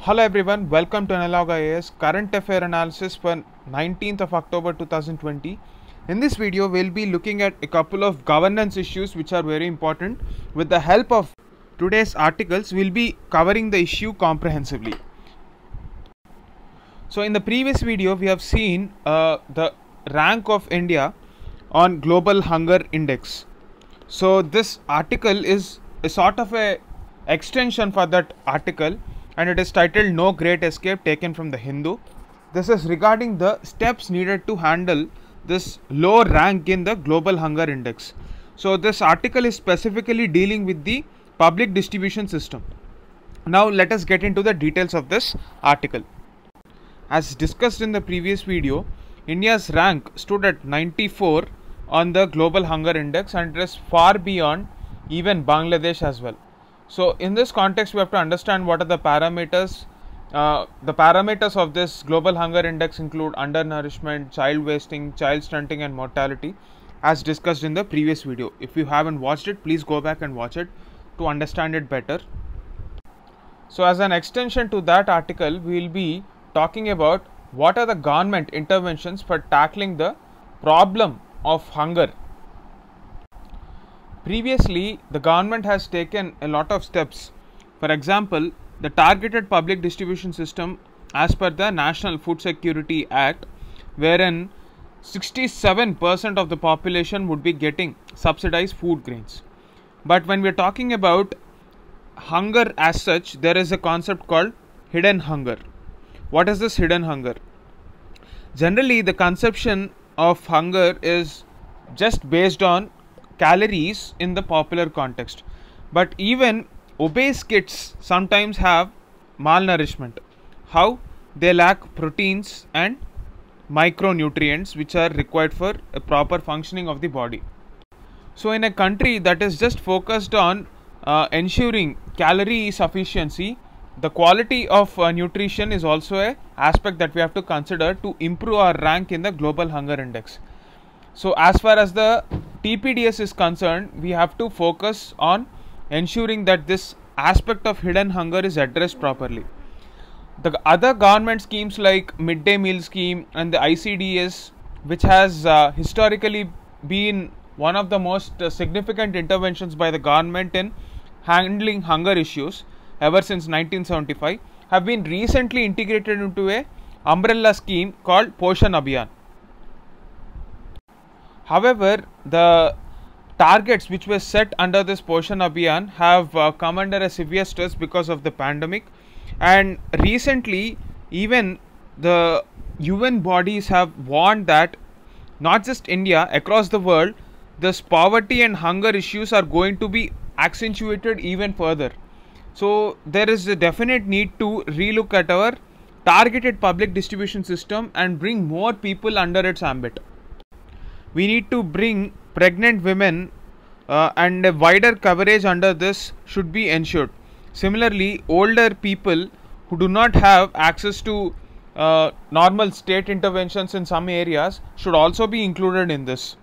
Hello everyone, welcome to Analog IAS Current Affair Analysis for 19th of October 2020. In this video, we'll be looking at a couple of governance issues which are very important. With the help of today's articles, we'll be covering the issue comprehensively. So in the previous video, we have seen the rank of India on Global Hunger Index. So this article is a sort of a extension for that article, and it is titled No Great Escape, taken from the Hindu. This is regarding the steps needed to handle this low rank in the Global Hunger Index. So this article is specifically dealing with the public distribution system. Now let us get into the details of this article. As discussed in the previous video, India's rank stood at 94 on the Global Hunger Index, and it is far beyond even Bangladesh as well. So in this context, we have to understand what are the parameters. The parameters of this Global Hunger Index include undernourishment, child wasting, child stunting and mortality, as discussed in the previous video. If you haven't watched it, please go back and watch it to understand it better. So as an extension to that article, we will be talking about what are the government interventions for tackling the problem of hunger. Previously, the government has taken a lot of steps. For example, the targeted public distribution system as per the National Food Security Act, wherein 67% of the population would be getting subsidized food grains. But when we are talking about hunger as such, there is a concept called hidden hunger. What is this hidden hunger? Generally, the conception of hunger is just based on calories in the popular context, but even obese kids sometimes have malnourishment. How? They lack proteins and micronutrients which are required for a proper functioning of the body. So in a country that is just focused on ensuring calorie sufficiency, the quality of nutrition is also a aspect that we have to consider to improve our rank in the Global Hunger Index. So as far as the TPDS is concerned, we have to focus on ensuring that this aspect of hidden hunger is addressed properly. The other government schemes like midday meal scheme and the ICDS, which has historically been one of the most significant interventions by the government in handling hunger issues ever since 1975, have been recently integrated into a umbrella scheme called Poshan Abhiyan. However, the targets which were set under this Poshan Abhiyan have come under a severe stress because of the pandemic, and recently even the UN bodies have warned that not just India, across the world, this poverty and hunger issues are going to be accentuated even further. So there is a definite need to relook at our targeted public distribution system and bring more people under its ambit. We need to bring pregnant women and a wider coverage under this should be ensured. Similarly, older people who do not have access to normal state interventions in some areas should also be included in this.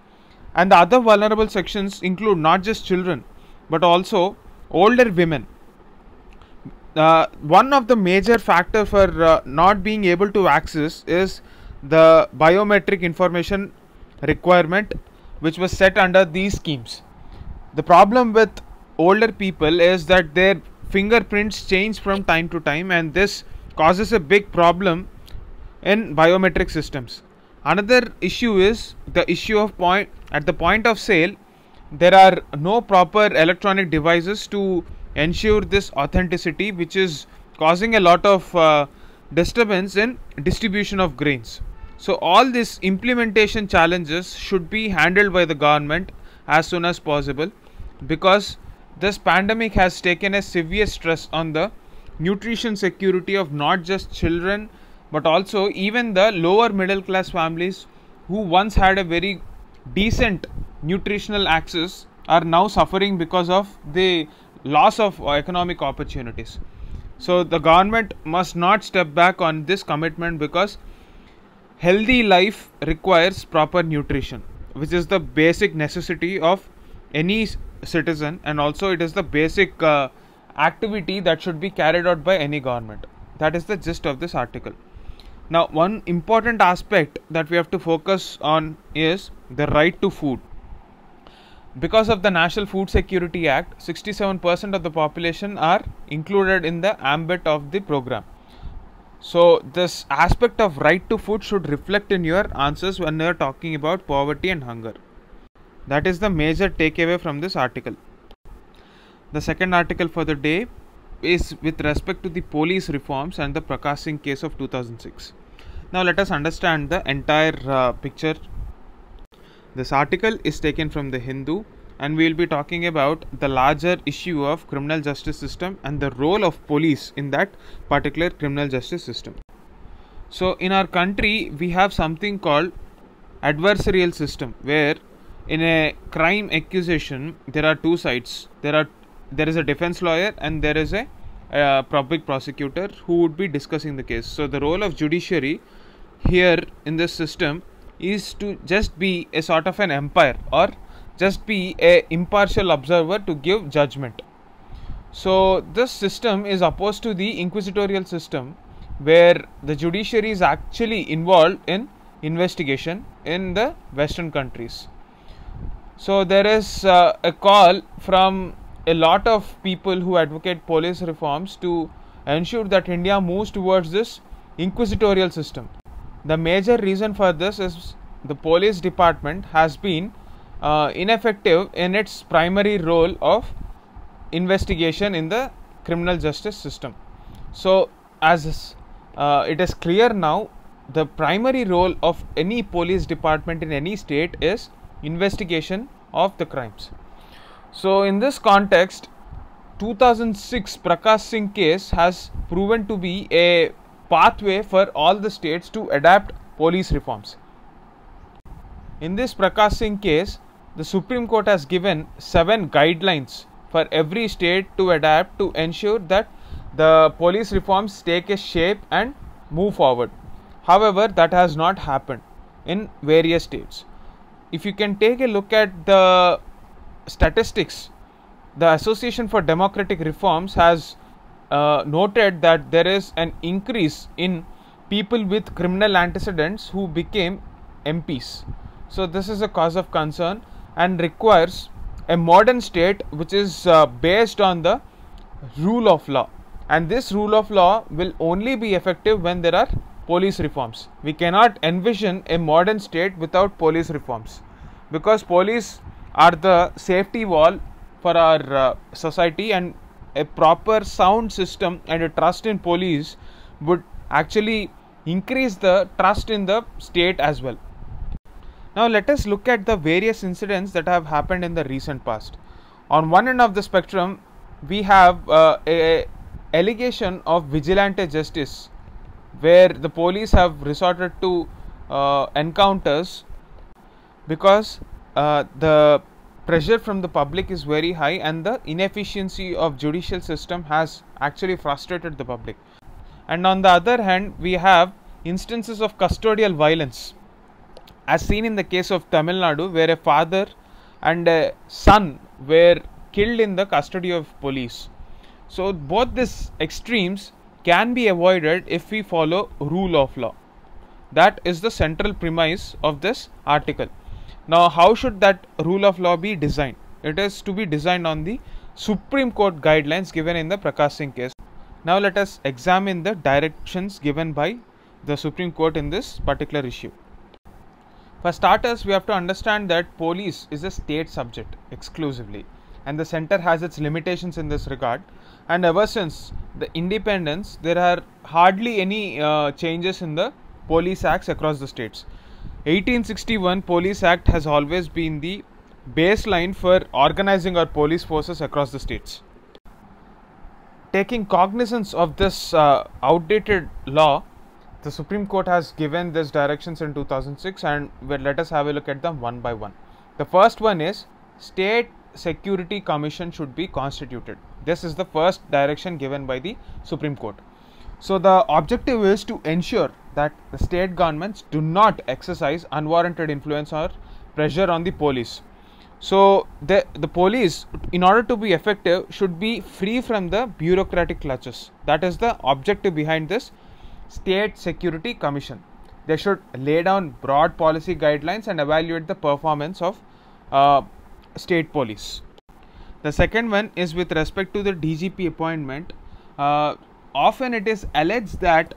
And the other vulnerable sections include not just children but also older women. One of the major factors for not being able to access is the biometric information requirement which was set under these schemes. The problem with older people is that their fingerprints change from time to time, and this causes a big problem in biometric systems. Another issue is the issue of at the point of sale, there are no proper electronic devices to ensure this authenticity, which is causing a lot of disturbance in distribution of grains. So all these implementation challenges should be handled by the government as soon as possible, because this pandemic has taken a severe stress on the nutrition security of not just children but also even the lower middle class families who once had a very decent nutritional access are now suffering because of the loss of economic opportunities. So the government must not step back on this commitment, because healthy life requires proper nutrition, which is the basic necessity of any citizen, and also it is the basic activity that should be carried out by any government. That is the gist of this article. Now, one important aspect that we have to focus on is the right to food. Because of the National Food Security Act, 67% of the population are included in the ambit of the program. So, this aspect of right to food should reflect in your answers when you are talking about poverty and hunger. That is the major takeaway from this article. The second article for the day is with respect to the police reforms and the Prakash Singh case of 2006. Now let us understand the entire picture. This article is taken from the Hindu, and we will be talking about the larger issue of criminal justice system and the role of police in that particular criminal justice system. So in our country we have something called adversarial system, where in a crime accusation there are two sides. There is a defense lawyer and there is a public prosecutor who would be discussing the case. So the role of judiciary here in this system is to just be a sort of an umpire, or just be a impartial observer to give judgment. So this system is opposed to the inquisitorial system, where the judiciary is actually involved in investigation in the Western countries. So there is a call from a lot of people who advocate police reforms to ensure that India moves towards this inquisitorial system. The major reason for this is the police department has been ineffective in its primary role of investigation in the criminal justice system. So as it is clear now, the primary role of any police department in any state is investigation of the crimes. So in this context, 2006 Prakash Singh case has proven to be a pathway for all the states to adapt police reforms. In this Prakash Singh case, the Supreme Court has given 7 guidelines for every state to adapt to ensure that the police reforms take a shape and move forward. However, that has not happened in various states. If you can take a look at the statistics, the Association for Democratic Reforms has noted that there is an increase in people with criminal antecedents who became MPs. So this is a cause of concern and requires a modern state which is based on the rule of law, and this rule of law will only be effective when there are police reforms. We cannot envision a modern state without police reforms, because police are the safety wall for our society, and a proper sound system and a trust in police would actually increase the trust in the state as well. Now let us look at the various incidents that have happened in the recent past. On one end of the spectrum, we have a allegation of vigilante justice, where the police have resorted to encounters because the pressure from the public is very high and the inefficiency of judicial system has actually frustrated the public. And on the other hand, we have instances of custodial violence, as seen in the case of Tamil Nadu, where a father and a son were killed in the custody of police. So both these extremes can be avoided if we follow rule of law. That is the central premise of this article. Now how should that rule of law be designed? It is to be designed on the Supreme Court guidelines given in the Prakash Singh case. Now let us examine the directions given by the Supreme Court in this particular issue. For starters, we have to understand that police is a state subject exclusively, and the center has its limitations in this regard. And ever since the independence, there are hardly any changes in the police acts across the states. 1861 Police Act has always been the baseline for organizing our police forces across the states. Taking cognizance of this outdated law, the Supreme Court has given these directions in 2006, and let us have a look at them one by one. The first one is State Security Commission should be constituted. This is the first direction given by the Supreme Court. So the objective is to ensure that the state governments do not exercise unwarranted influence or pressure on the police. So the police, in order to be effective, should be free from the bureaucratic clutches. That is the objective behind this State Security Commission. They should lay down broad policy guidelines and evaluate the performance of state police. The second one is with respect to the DGP appointment. Often it is alleged that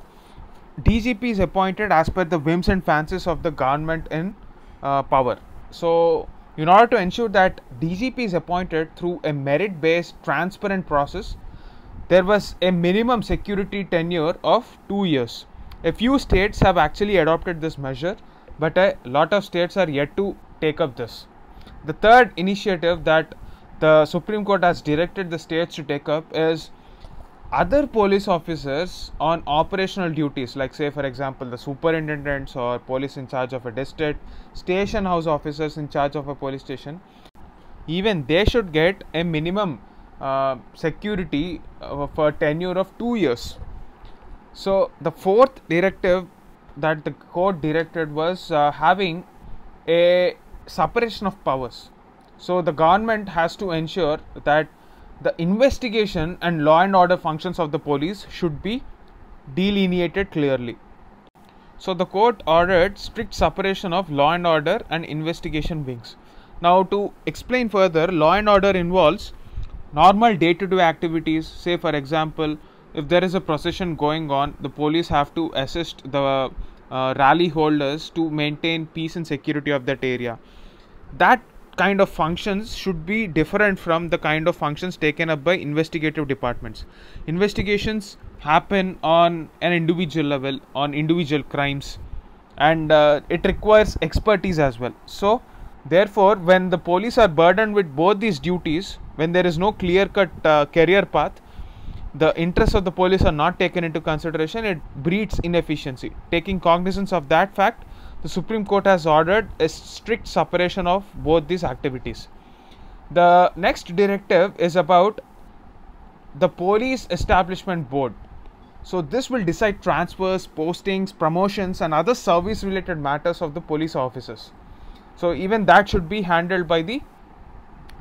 DGP is appointed as per the whims and fancies of the government in power. So, in order to ensure that DGP is appointed through a merit-based, transparent process, there was a minimum security tenure of 2 years. A few states have actually adopted this measure, but a lot of states are yet to take up this. The third initiative that the Supreme Court has directed the states to take up is other police officers on operational duties, like say for example the superintendents or police in charge of a district, station house officers in charge of a police station. Even they should get a minimum security for tenure of 2 years. So the fourth directive that the court directed was having a separation of powers. So the government has to ensure that the investigation and law and order functions of the police should be delineated clearly. So the court ordered strict separation of law and order and investigation wings. Now to explain further, law and order involves normal day-to-day activities. Say for example, if there is a procession going on, the police have to assist the rally holders to maintain peace and security of that area. That kind of functions should be different from the kind of functions taken up by investigative departments. Investigations happen on an individual level, on individual crimes, and it requires expertise as well. So therefore, when the police are burdened with both these duties, when there is no clear-cut career path, the interests of the police are not taken into consideration, it breeds inefficiency. Taking cognizance of that fact, the Supreme Court has ordered a strict separation of both these activities. The next directive is about the Police Establishment Board. So this will decide transfers, postings, promotions and other service related matters of the police officers. So even that should be handled by the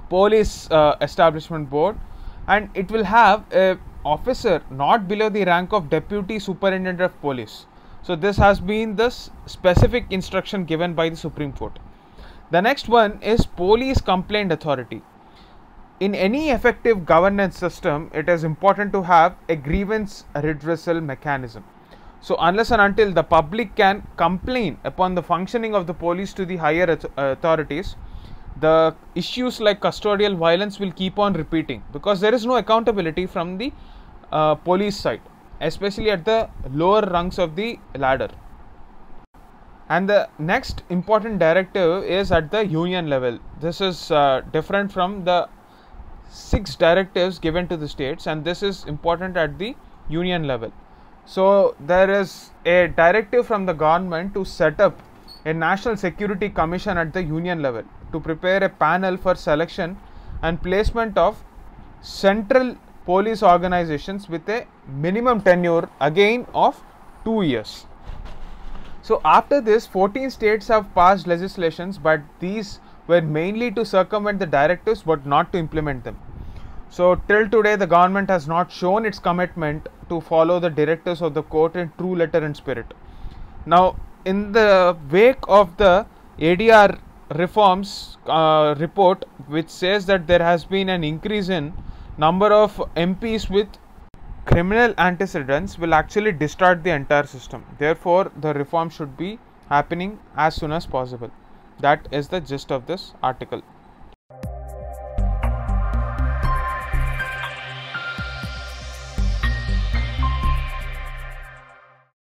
Police Establishment Board, and it will have a officer not below the rank of Deputy Superintendent of Police. So this has been the specific instruction given by the Supreme Court. The next one is Police Complaint Authority. In any effective governance system, it is important to have a grievance redressal mechanism. So unless and until the public can complain upon the functioning of the police to the higher authorities, the issues like custodial violence will keep on repeating, because there is no accountability from the police side, especially at the lower rungs of the ladder. And the next important directive is at the union level. This is different from the 6 directives given to the states, and this is important at the union level. So there is a directive from the government to set up a National Security Commission at the union level to prepare a panel for selection and placement of central police organizations with a minimum tenure again of 2 years. So after this, 14 states have passed legislations, but these were mainly to circumvent the directives but not to implement them. So till today, the government has not shown its commitment to follow the directives of the court in true letter and spirit. Now, in the wake of the ADR reforms report, which says that there has been an increase in number of MPs with criminal antecedents, will actually distort the entire system. Therefore, the reform should be happening as soon as possible. That is the gist of this article.